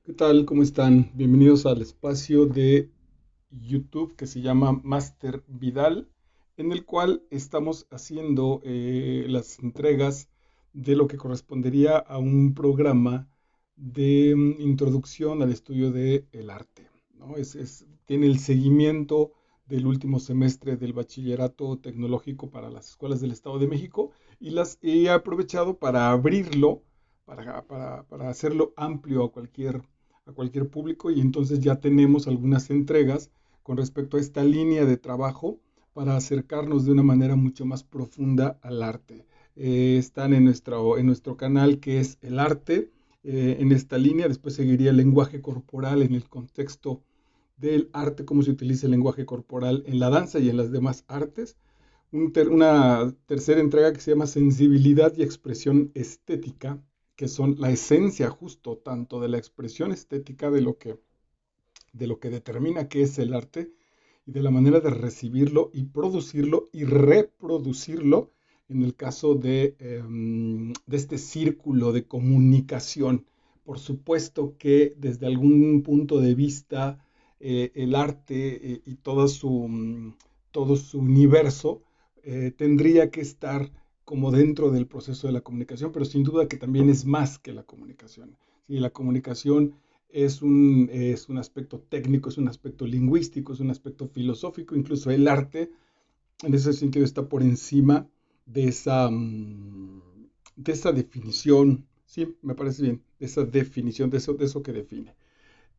¿Qué tal? ¿Cómo están? Bienvenidos al espacio de YouTube que se llama Master Vidal, en el cual estamos haciendo las entregas de lo que correspondería a un programa de introducción al estudio del arte, ¿no? Tiene el seguimiento del último semestre del bachillerato tecnológico para las escuelas del Estado de México y las he aprovechado para abrirlo, para hacerlo amplio a cualquier público, y entonces ya tenemos algunas entregas con respecto a esta línea de trabajo para acercarnos de una manera mucho más profunda al arte. Están en nuestro canal, que es el arte, en esta línea. Después seguiría el lenguaje corporal en el contexto del arte, cómo se utiliza el lenguaje corporal en la danza y en las demás artes. Una tercera entrega que se llama sensibilidad y expresión estética, que son la esencia justo tanto de la expresión estética de lo que determina qué es el arte, y de la manera de recibirlo y producirlo y reproducirlo en el caso de este círculo de comunicación. Por supuesto que desde algún punto de vista el arte y todo su universo tendría que estar como dentro del proceso de la comunicación, pero sin duda que también es más que la comunicación. Sí, la comunicación es un aspecto técnico, es un aspecto lingüístico, es un aspecto filosófico. Incluso el arte en ese sentido está por encima de esa definición. Sí, me parece bien, de esa definición, de eso que define.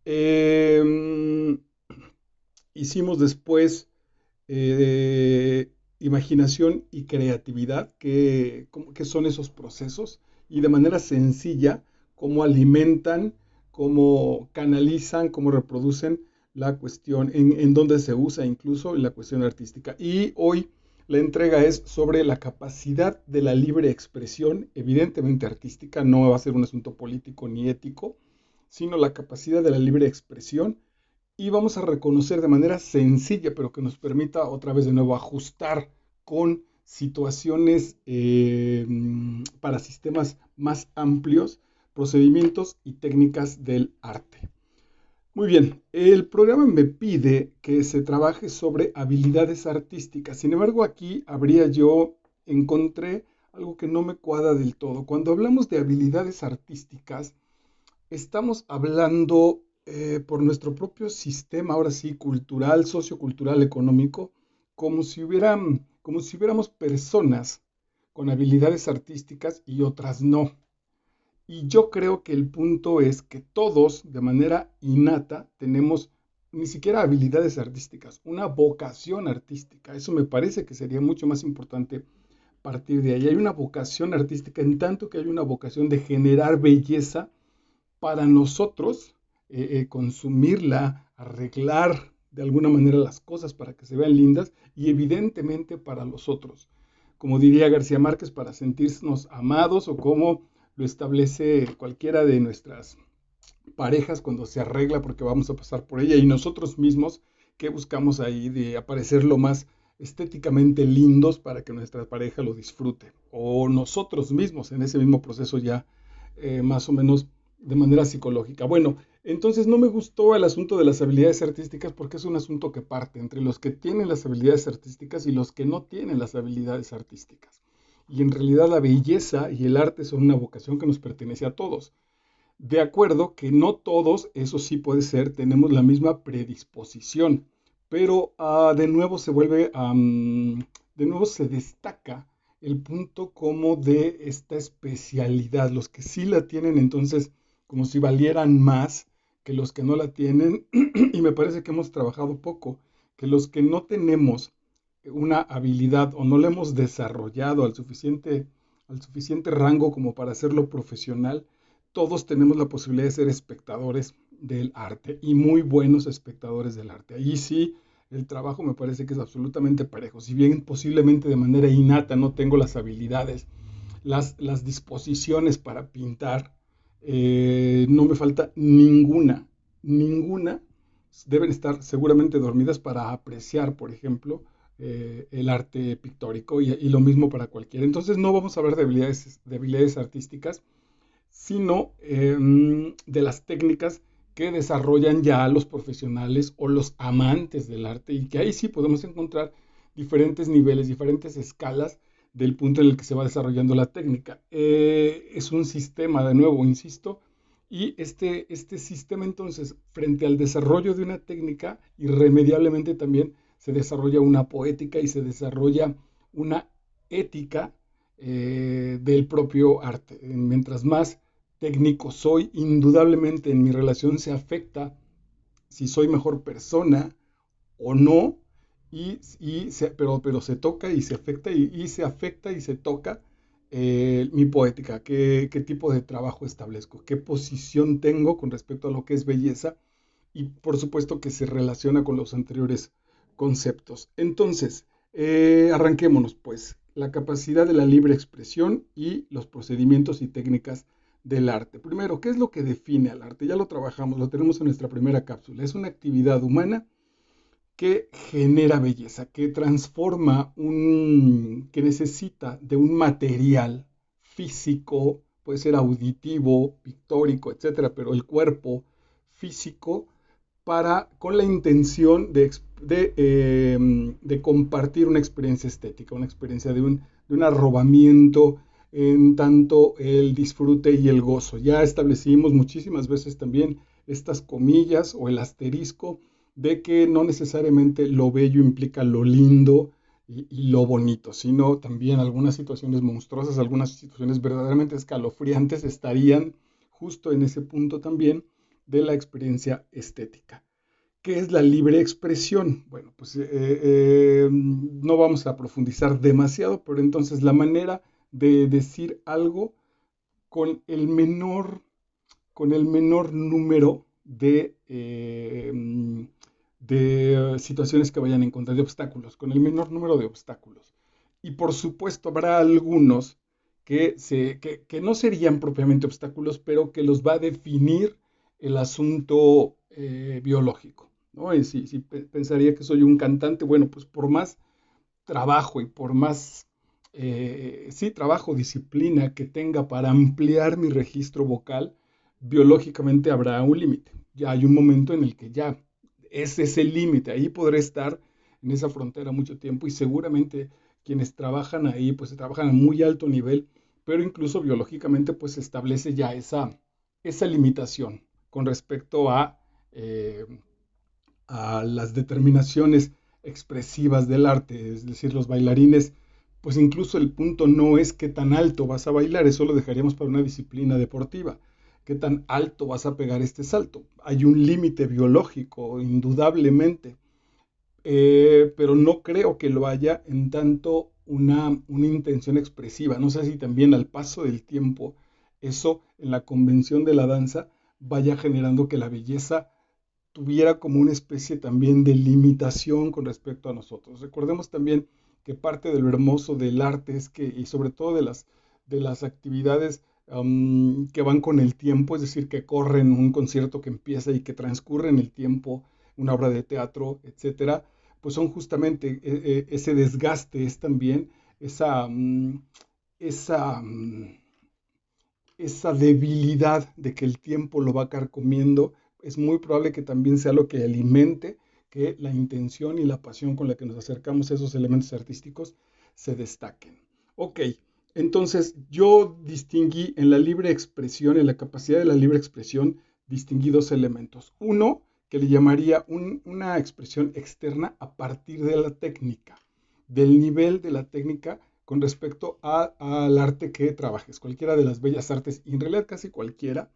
Eh, Hicimos después imaginación y creatividad, qué son esos procesos, y de manera sencilla, cómo alimentan, cómo canalizan, cómo reproducen la cuestión, en dónde se usa incluso la cuestión artística. Y hoy la entrega es sobre la capacidad de la libre expresión, evidentemente artística. No va a ser un asunto político ni ético, sino la capacidad de la libre expresión, y vamos a reconocer de manera sencilla, pero que nos permita otra vez de nuevo ajustar con situaciones para sistemas más amplios, procedimientos y técnicas del arte. Muy bien, el programa me pide que se trabaje sobre habilidades artísticas. Sin embargo, aquí encontré algo que no me cuadra del todo. Cuando hablamos de habilidades artísticas, estamos hablando por nuestro propio sistema, ahora sí, cultural, sociocultural, económico, como si hubiéramos personas con habilidades artísticas y otras no. Y yo creo que el punto es que todos, de manera innata, tenemos ni siquiera habilidades artísticas, una vocación artística. Eso me parece que sería mucho más importante partir de ahí. Hay una vocación artística, en tanto que hay una vocación de generar belleza para nosotros, consumirla, arreglar de alguna manera las cosas para que se vean lindas, y evidentemente para los otros. Como diría García Márquez, para sentirnos amados, o como lo establece cualquiera de nuestras parejas cuando se arregla porque vamos a pasar por ella, y nosotros mismos que buscamos ahí de aparecer lo más estéticamente lindos para que nuestra pareja lo disfrute, o nosotros mismos en ese mismo proceso ya más o menos de manera psicológica. Bueno, entonces no me gustó el asunto de las habilidades artísticas, porque es un asunto que parte entre los que tienen las habilidades artísticas y los que no tienen las habilidades artísticas. Y en realidad la belleza y el arte son una vocación que nos pertenece a todos. De acuerdo que no todos, eso sí puede ser, tenemos la misma predisposición, pero de nuevo se destaca el punto como de esta especialidad. Los que sí la tienen, entonces, como si valieran más que los que no la tienen, y me parece que hemos trabajado poco, que los que no tenemos una habilidad o no la hemos desarrollado al suficiente rango como para hacerlo profesional. Todos tenemos la posibilidad de ser espectadores del arte, y muy buenos espectadores del arte. Ahí sí, el trabajo me parece que es absolutamente parejo. Si bien posiblemente de manera innata no tengo las habilidades, las disposiciones para pintar, no me falta ninguna. Deben estar seguramente dormidas para apreciar, por ejemplo, el arte pictórico, y lo mismo para cualquiera. Entonces no vamos a hablar de habilidades artísticas, sino de las técnicas que desarrollan ya los profesionales o los amantes del arte, y que ahí sí podemos encontrar diferentes niveles, diferentes escalas del punto en el que se va desarrollando la técnica. Es un sistema, de nuevo, insisto, y este sistema entonces, frente al desarrollo de una técnica, irremediablemente también se desarrolla una poética y se desarrolla una ética del propio arte. Mientras más técnico soy, indudablemente en mi relación se afecta si soy mejor persona o no, pero se toca y se afecta y se afecta y se toca mi poética, qué tipo de trabajo establezco, qué posición tengo con respecto a lo que es belleza, y por supuesto que se relaciona con los anteriores conceptos. Entonces, arranquémonos pues, la capacidad de la libre expresión y los procedimientos y técnicas del arte. Primero, ¿qué es lo que define al arte? Ya lo trabajamos, lo tenemos en nuestra primera cápsula. Es una actividad humana que genera belleza, que transforma que necesita de un material físico, puede ser auditivo, pictórico, etcétera, pero el cuerpo físico con la intención de compartir una experiencia estética, una experiencia de un arrobamiento en tanto el disfrute y el gozo. Ya establecimos muchísimas veces también estas comillas o el asterisco de que no necesariamente lo bello implica lo lindo y lo bonito, sino también algunas situaciones monstruosas, algunas situaciones verdaderamente escalofriantes estarían justo en ese punto también de la experiencia estética. ¿Qué es la libre expresión? Bueno, pues no vamos a profundizar demasiado, pero entonces la manera de decir algo con el menor, con el menor número de situaciones que vayan a encontrar, de obstáculos, con el menor número de obstáculos. Y por supuesto habrá algunos que no serían propiamente obstáculos, pero que los va a definir el asunto biológico, ¿no? Y si pensaría que soy un cantante, bueno, pues por más trabajo y por más, sí, trabajo, disciplina que tenga para ampliar mi registro vocal, biológicamente habrá un límite. Ya hay un momento en el que ya es ese límite, ahí podré estar en esa frontera mucho tiempo, y seguramente quienes trabajan ahí, pues se trabajan a muy alto nivel, pero incluso biológicamente pues se establece ya esa limitación con respecto eh, a las determinaciones expresivas del arte. Es decir, los bailarines, pues incluso el punto no es qué tan alto vas a bailar, eso lo dejaríamos para una disciplina deportiva. ¿Qué tan alto vas a pegar este salto? Hay un límite biológico, indudablemente, pero no creo que lo haya en tanto una intención expresiva. No sé si también al paso del tiempo, eso en la convención de la danza vaya generando que la belleza tuviera como una especie también de limitación con respecto a nosotros. Recordemos también que parte de lo hermoso del arte es que, y sobre todo de las actividades que van con el tiempo, es decir, que corren un concierto que empieza y que transcurre en el tiempo, una obra de teatro, etcétera, pues son justamente ese desgaste, es también esa, esa, esa debilidad de que el tiempo lo va carcomiendo. Es muy probable que también sea lo que alimente que la intención y la pasión con la que nos acercamos a esos elementos artísticos se destaquen. Ok, entonces yo distinguí en la libre expresión, en la capacidad de la libre expresión, distinguí dos elementos. Uno, que le llamaría una expresión externa a partir de la técnica, del nivel de la técnica con respecto al arte que trabajes, cualquiera de las bellas artes, y en realidad casi cualquiera.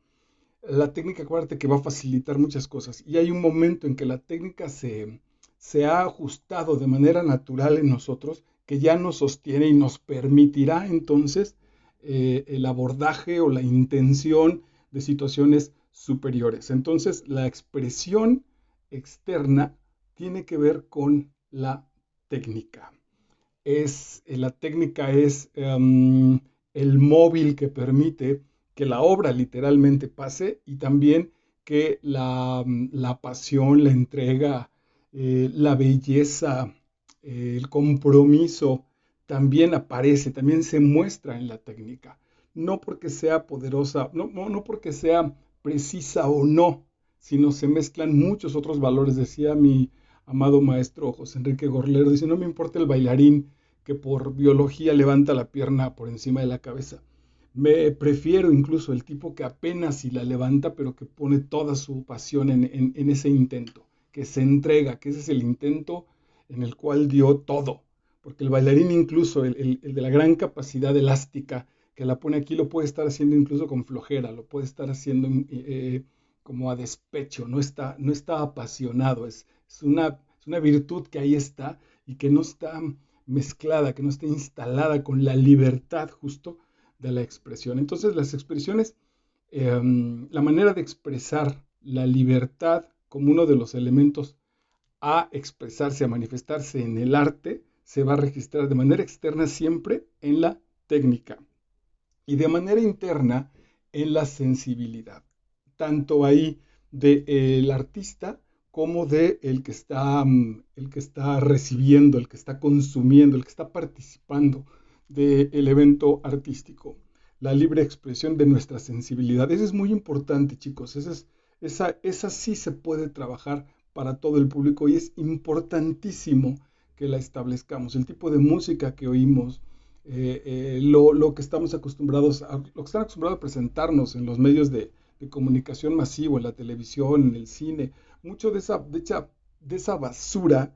La técnica, acuérdate que va a facilitar muchas cosas, y hay un momento en que la técnica se ha ajustado de manera natural en nosotros, que ya nos sostiene y nos permitirá entonces el abordaje o la intención de situaciones superiores. Entonces, la expresión externa tiene que ver con la técnica. La técnica es el móvil que permite que la obra literalmente pase, y también que la pasión, la entrega, la belleza, el compromiso también aparece, también se muestra en la técnica. No porque sea poderosa, no porque sea precisa o no, sino se mezclan muchos otros valores. Decía mi amado maestro José Enrique Gorlero, dice, no me importa el bailarín que por biología levanta la pierna por encima de la cabeza. Me prefiero incluso el tipo que apenas si la levanta, pero que pone toda su pasión en ese intento, que se entrega, que ese es el intento en el cual dio todo. Porque el bailarín incluso, el de la gran capacidad elástica, que la pone aquí, lo puede estar haciendo incluso con flojera, lo puede estar haciendo como a despecho, no está apasionado, es una virtud que ahí está y que no está mezclada, que no está instalada con la libertad justo de la expresión. Entonces las expresiones, la manera de expresar la libertad como uno de los elementos a expresarse, a manifestarse en el arte, se va a registrar de manera externa siempre en la técnica y de manera interna en la sensibilidad, tanto ahí del artista como de el que está recibiendo, el que está consumiendo, el que está participando del evento artístico. La libre expresión de nuestra sensibilidad. Eso es muy importante, chicos. Esa sí se puede trabajar para todo el público y es importantísimo que la establezcamos. El tipo de música que oímos, lo que estamos acostumbrados lo que están acostumbrados a presentarnos en los medios de comunicación masivo, en la televisión, en el cine, mucho de esa basura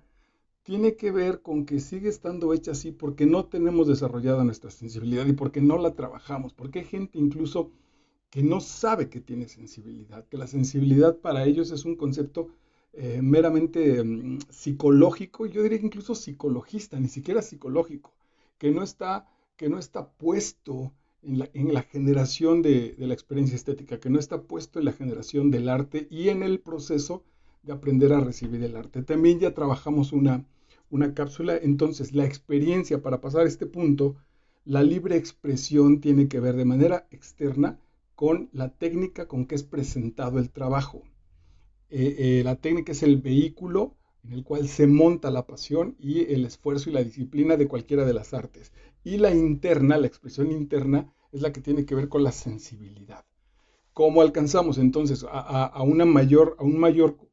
tiene que ver con que sigue estando hecha así porque no tenemos desarrollada nuestra sensibilidad y porque no la trabajamos, porque hay gente incluso que no sabe que tiene sensibilidad, que la sensibilidad para ellos es un concepto meramente psicológico, yo diría que incluso psicologista, ni siquiera psicológico, que no está, que no está puesto en la generación de la experiencia estética, que no está puesto en la generación del arte y en el proceso de aprender a recibir el arte. También ya trabajamos una cápsula, entonces la experiencia para pasar a este punto, la libre expresión tiene que ver de manera externa con la técnica con que es presentado el trabajo. La técnica es el vehículo en el cual se monta la pasión y el esfuerzo y la disciplina de cualquiera de las artes. Y la interna, la expresión interna, es la que tiene que ver con la sensibilidad. ¿Cómo alcanzamos entonces a un mayor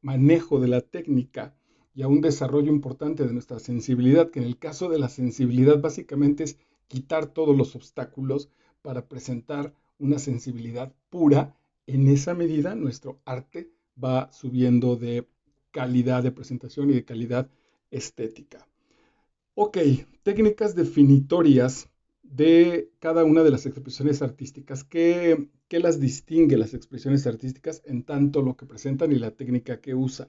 manejo de la técnica y a un desarrollo importante de nuestra sensibilidad? Que en el caso de la sensibilidad básicamente es quitar todos los obstáculos para presentar una sensibilidad pura. En esa medida nuestro arte va subiendo de calidad de presentación y de calidad estética. Ok, técnicas definitorias de cada una de las expresiones artísticas. ¿Qué las distingue las expresiones artísticas en tanto lo que presentan y la técnica que usan?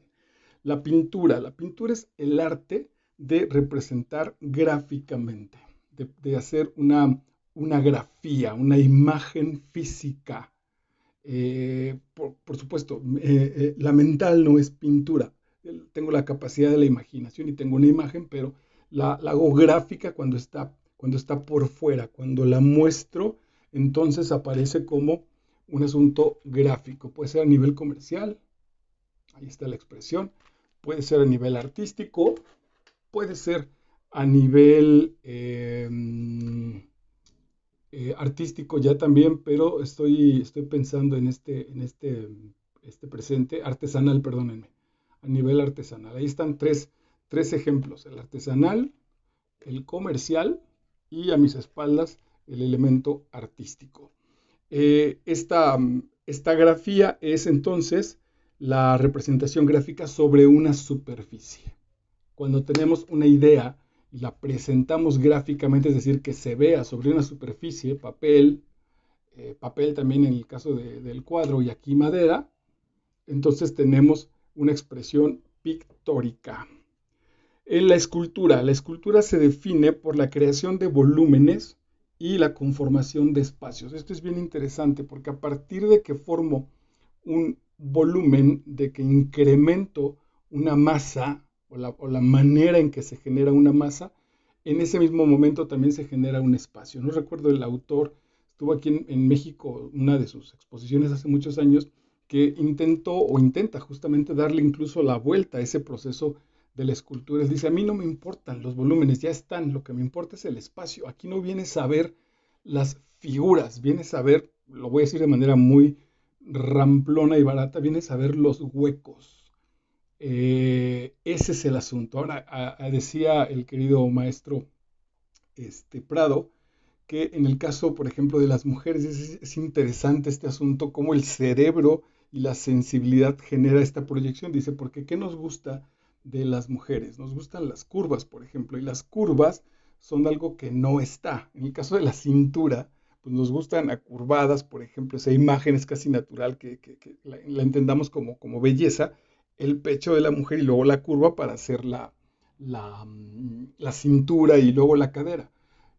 La pintura. La pintura es el arte de representar gráficamente, de hacer una grafía, una imagen física. Por supuesto, la mental no es pintura. Tengo la capacidad de la imaginación y tengo una imagen, pero la hago gráfica cuando está por fuera. Cuando la muestro, entonces aparece como un asunto gráfico. Puede ser a nivel comercial, ahí está la expresión. Puede ser a nivel artístico, puede ser a nivel artístico ya también, pero estoy pensando en este presente, artesanal, perdónenme, a nivel artesanal. Ahí están tres ejemplos, el artesanal, el comercial y a mis espaldas el elemento artístico. Esta grafía es entonces la representación gráfica sobre una superficie. Cuando tenemos una idea y la presentamos gráficamente, es decir, que se vea sobre una superficie, papel también en el caso del cuadro y aquí madera, entonces tenemos una expresión pictórica. En la escultura se define por la creación de volúmenes y la conformación de espacios. Esto es bien interesante porque a partir de que formo un volumen, de que incremento una masa o la manera en que se genera una masa, en ese mismo momento también se genera un espacio. No recuerdo el autor, estuvo aquí en México, una de sus exposiciones hace muchos años, que intentó o intenta justamente darle incluso la vuelta a ese proceso de la escultura. Él dice, a mí no me importan los volúmenes, ya están, lo que me importa es el espacio. Aquí no vienes a ver las figuras, vienes a ver, lo voy a decir de manera muy ramplona y barata, vienes a ver los huecos. Ese es el asunto. Ahora, decía el querido maestro Prado, que en el caso, por ejemplo, de las mujeres es interesante este asunto, cómo el cerebro y la sensibilidad genera esta proyección. Dice, porque ¿qué nos gusta de las mujeres? Nos gustan las curvas, por ejemplo, y las curvas son algo que no está. En el caso de la cintura, pues nos gustan acurvadas, por ejemplo, esa imagen es casi natural que la entendamos como belleza, el pecho de la mujer y luego la curva para hacer la cintura y luego la cadera.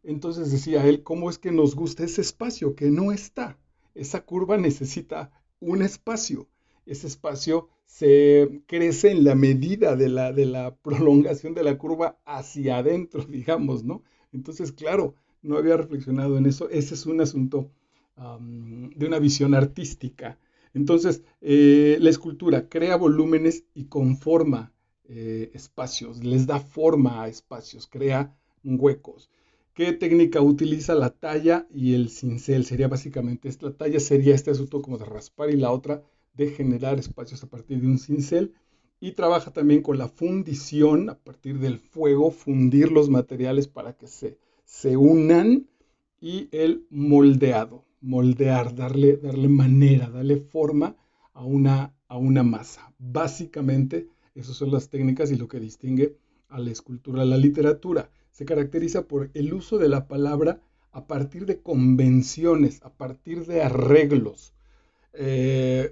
Entonces decía él, ¿cómo es que nos gusta ese espacio que no está? Esa curva necesita un espacio. Ese espacio se crece en la medida de la prolongación de la curva hacia adentro, digamos, ¿no? Entonces, claro, no había reflexionado en eso. Ese es un asunto de una visión artística. Entonces, la escultura crea volúmenes y conforma espacios, les da forma a espacios, crea huecos. ¿Qué técnica utiliza? La talla y el cincel? Sería básicamente esta. La talla sería este asunto como de raspar y la otra de generar espacios a partir de un cincel. Y trabaja también con la fundición a partir del fuego, fundir los materiales para que se unan y el moldeado, moldear, darle manera, darle forma a una masa. Básicamente, esas son las técnicas y lo que distingue a la escultura. La literatura se caracteriza por el uso de la palabra a partir de convenciones, a partir de arreglos.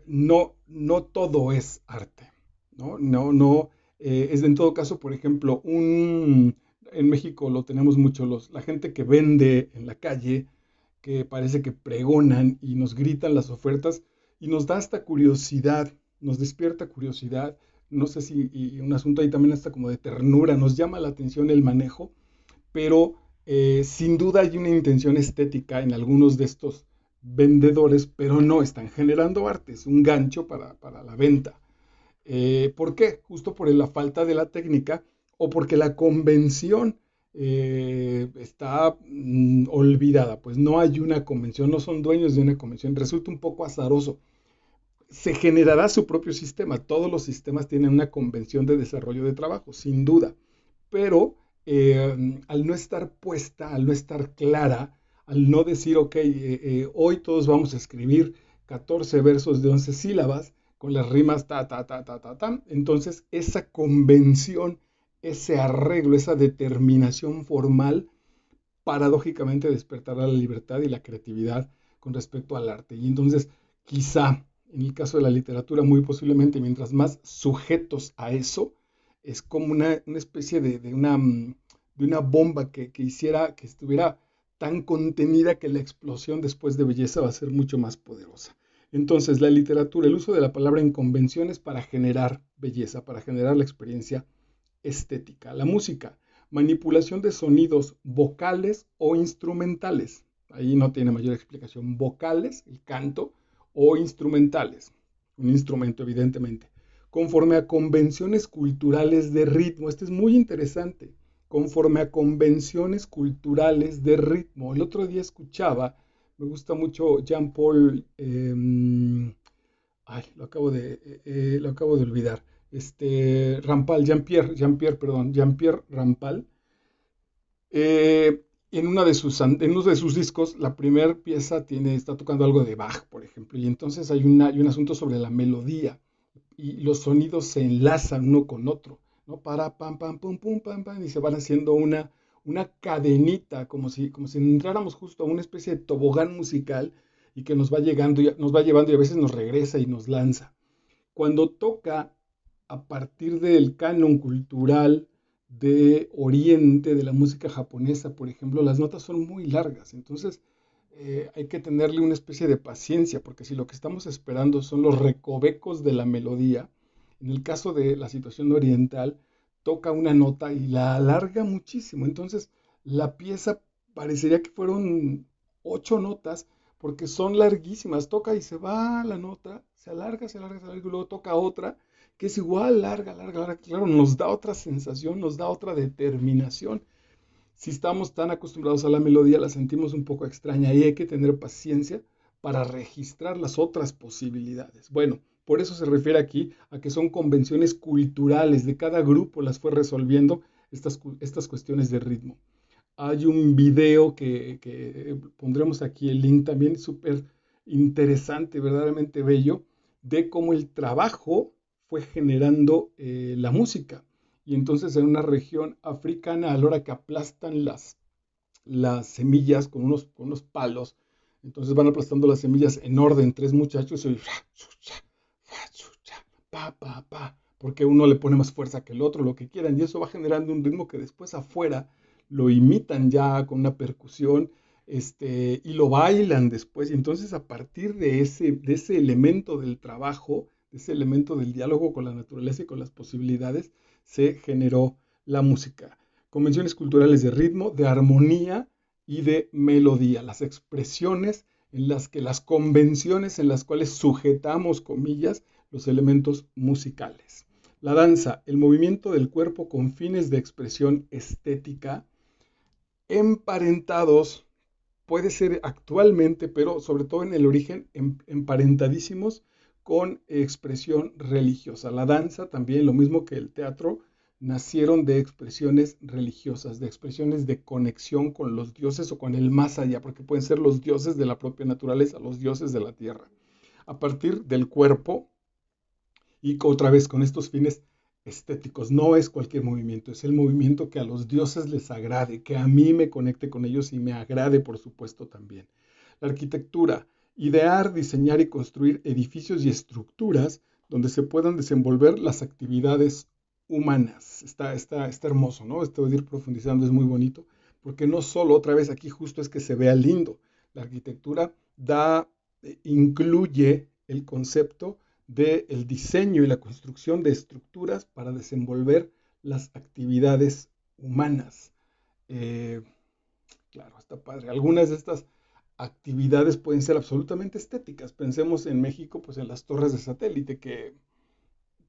No todo es arte, ¿no? No, es en todo caso, por ejemplo, en México lo tenemos mucho, la gente que vende en la calle, que parece que pregonan y nos gritan las ofertas y nos da hasta curiosidad, nos despierta curiosidad, no sé si, y un asunto ahí también hasta como de ternura, nos llama la atención el manejo, pero sin duda hay una intención estética en algunos de estos vendedores, pero no están generando arte, es un gancho para la venta. ¿Por qué? Justo por la falta de la técnica o porque la convención está olvidada, pues no hay una convención, no son dueños de una convención, resulta un poco azaroso. Se generará su propio sistema, todos los sistemas tienen una convención de desarrollo de trabajo, sin duda, pero al no estar puesta, al no estar clara, al no decir, ok, hoy todos vamos a escribir 14 versos de 11 sílabas, con las rimas ta, ta, ta, ta, ta, ta. Entonces, esa convención, ese arreglo, esa determinación formal, paradójicamente despertará la libertad y la creatividad con respecto al arte. Y entonces, quizá, en el caso de la literatura, muy posiblemente, mientras más sujetos a eso, es como una especie de una bomba que hiciera, que estuviera tan contenida que la explosión después de belleza va a ser mucho más poderosa. Entonces, la literatura, el uso de la palabra en convenciones para generar belleza, para generar la experiencia estética. La música, manipulación de sonidos vocales o instrumentales. Ahí no tiene mayor explicación. Vocales, el canto, o instrumentales, un instrumento evidentemente. Conforme a convenciones culturales de ritmo. Este es muy interesante. Conforme a convenciones culturales de ritmo. El otro día escuchaba, me gusta mucho Jean-Paul, lo acabo de olvidar. Rampal, Jean-Pierre Rampal. En uno de sus discos, la primera pieza está tocando algo de Bach, por ejemplo, y entonces hay un asunto sobre la melodía y los sonidos se enlazan uno con otro, ¿no? Para, pam, pam, pum, pum, pam, pam, y se van haciendo una cadenita, como si entráramos justo a una especie de tobogán musical y que nos va llegando, nos va llevando y a veces nos regresa y nos lanza. Cuando toca a partir del canon cultural de Oriente, de la música japonesa, por ejemplo, las notas son muy largas, entonces hay que tenerle una especie de paciencia, porque si lo que estamos esperando son los recovecos de la melodía, en el caso de la situación oriental, toca una nota y la alarga muchísimo, entonces la pieza parecería que fueron 8 notas, porque son larguísimas, toca y se va la nota, se alarga, se alarga, se alarga, y luego toca otra, que es igual, larga, larga, larga, claro, nos da otra sensación, nos da otra determinación. Si estamos tan acostumbrados a la melodía, la sentimos un poco extraña y hay que tener paciencia para registrar las otras posibilidades. Bueno, por eso se refiere aquí a que son convenciones culturales de cada grupo, las fue resolviendo estas cuestiones de ritmo. Hay un video que pondremos aquí el link también, súper interesante, verdaderamente bello, de cómo el trabajo fue generando la música. Y entonces en una región africana, a la hora que aplastan las semillas con unos palos, entonces van aplastando las semillas en orden, tres muchachos, y pa, pa, pa, porque uno le pone más fuerza que el otro, lo que quieran, y eso va generando un ritmo que después afuera lo imitan ya con una percusión, y lo bailan después, y entonces a partir de ese elemento del trabajo, de ese elemento del diálogo con la naturaleza y con las posibilidades, se generó la música. Convenciones culturales de ritmo, de armonía y de melodía, las expresiones en las que las convenciones en las cuales sujetamos, comillas, los elementos musicales. La danza, el movimiento del cuerpo con fines de expresión estética, emparentados, puede ser actualmente, pero sobre todo en el origen, emparentadísimos con expresión religiosa. La danza también, lo mismo que el teatro, nacieron de expresiones religiosas, de expresiones de conexión con los dioses o con el más allá, porque pueden ser los dioses de la propia naturaleza, los dioses de la tierra. A partir del cuerpo y otra vez con estos fines estéticos. No es cualquier movimiento, es el movimiento que a los dioses les agrade, que a mí me conecte con ellos y me agrade, por supuesto, también. La arquitectura, idear, diseñar y construir edificios y estructuras donde se puedan desenvolver las actividades humanas. Está hermoso, ¿no? Esto de ir profundizando es muy bonito, porque no solo, otra vez aquí justo es que se vea lindo. La arquitectura incluye el concepto del diseño y la construcción de estructuras para desenvolver las actividades humanas. Claro, está padre. Algunas de estas actividades pueden ser absolutamente estéticas. Pensemos en México, pues en las torres de satélite, que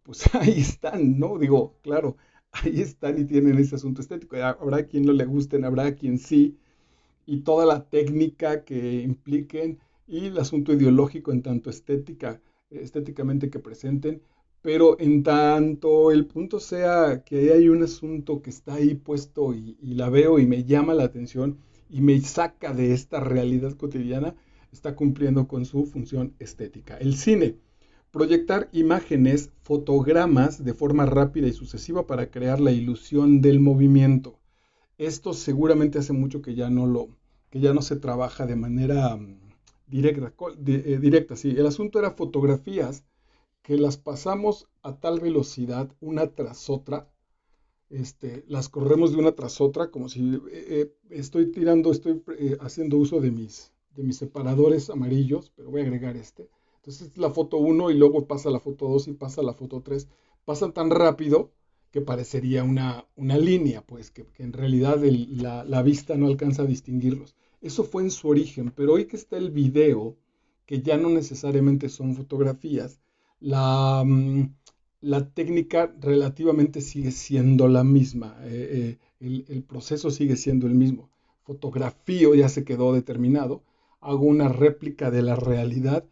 pues ahí están, ¿no? Digo, claro, ahí están y tienen ese asunto estético. Habrá quien no le gusten, habrá quien sí, y toda la técnica que impliquen y el asunto ideológico en tanto estéticamente que presenten, pero en tanto el punto sea que hay un asunto que está ahí puesto y la veo y me llama la atención y me saca de esta realidad cotidiana, está cumpliendo con su función estética. El cine, proyectar imágenes, fotogramas de forma rápida y sucesiva para crear la ilusión del movimiento. Esto seguramente hace mucho que ya no se trabaja de manera directa. Sí. El asunto era fotografías que las pasamos a tal velocidad una tras otra, las corremos de una tras otra, como si estoy haciendo uso de mis separadores amarillos, pero voy a agregar este. Entonces es la foto 1 y luego pasa la foto 2 y pasa la foto 3. Pasan tan rápido que parecería una línea, pues que en realidad la vista no alcanza a distinguirlos. Eso fue en su origen, pero hoy que está el video, que ya no necesariamente son fotografías, la, la técnica relativamente sigue siendo la misma, el proceso sigue siendo el mismo. Fotografío ya se quedó determinado, hago una réplica de la realidad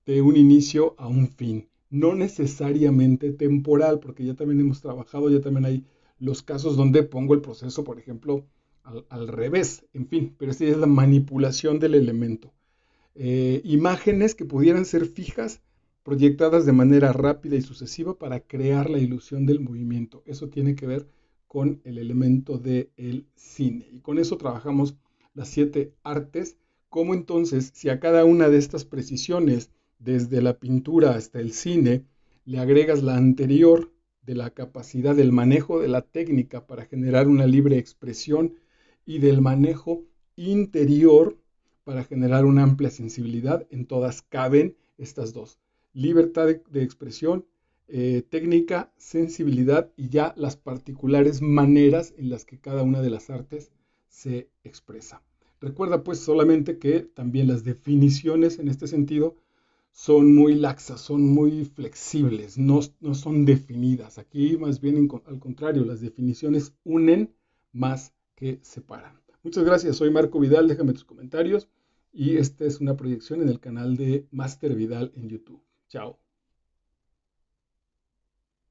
de un inicio a un fin, no necesariamente temporal, porque ya también hemos trabajado, ya también hay los casos donde pongo el proceso, por ejemplo, al revés, en fin, pero esta es la manipulación del elemento. Imágenes que pudieran ser fijas, proyectadas de manera rápida y sucesiva para crear la ilusión del movimiento. Eso tiene que ver con el elemento del cine. Y con eso trabajamos las 7 artes. Como entonces, si a cada una de estas precisiones, desde la pintura hasta el cine, le agregas la anterior de la capacidad del manejo de la técnica para generar una libre expresión y del manejo interior para generar una amplia sensibilidad, en todas caben estas dos. Libertad de expresión, técnica, sensibilidad y ya las particulares maneras en las que cada una de las artes se expresa. Recuerda pues solamente que también las definiciones en este sentido son muy laxas, son muy flexibles, no son definidas. Aquí más bien al contrario, las definiciones unen más que separan. Muchas gracias, soy Marco Vidal, déjame tus comentarios y esta es una proyección en el canal de Master Vidal en YouTube. Chao.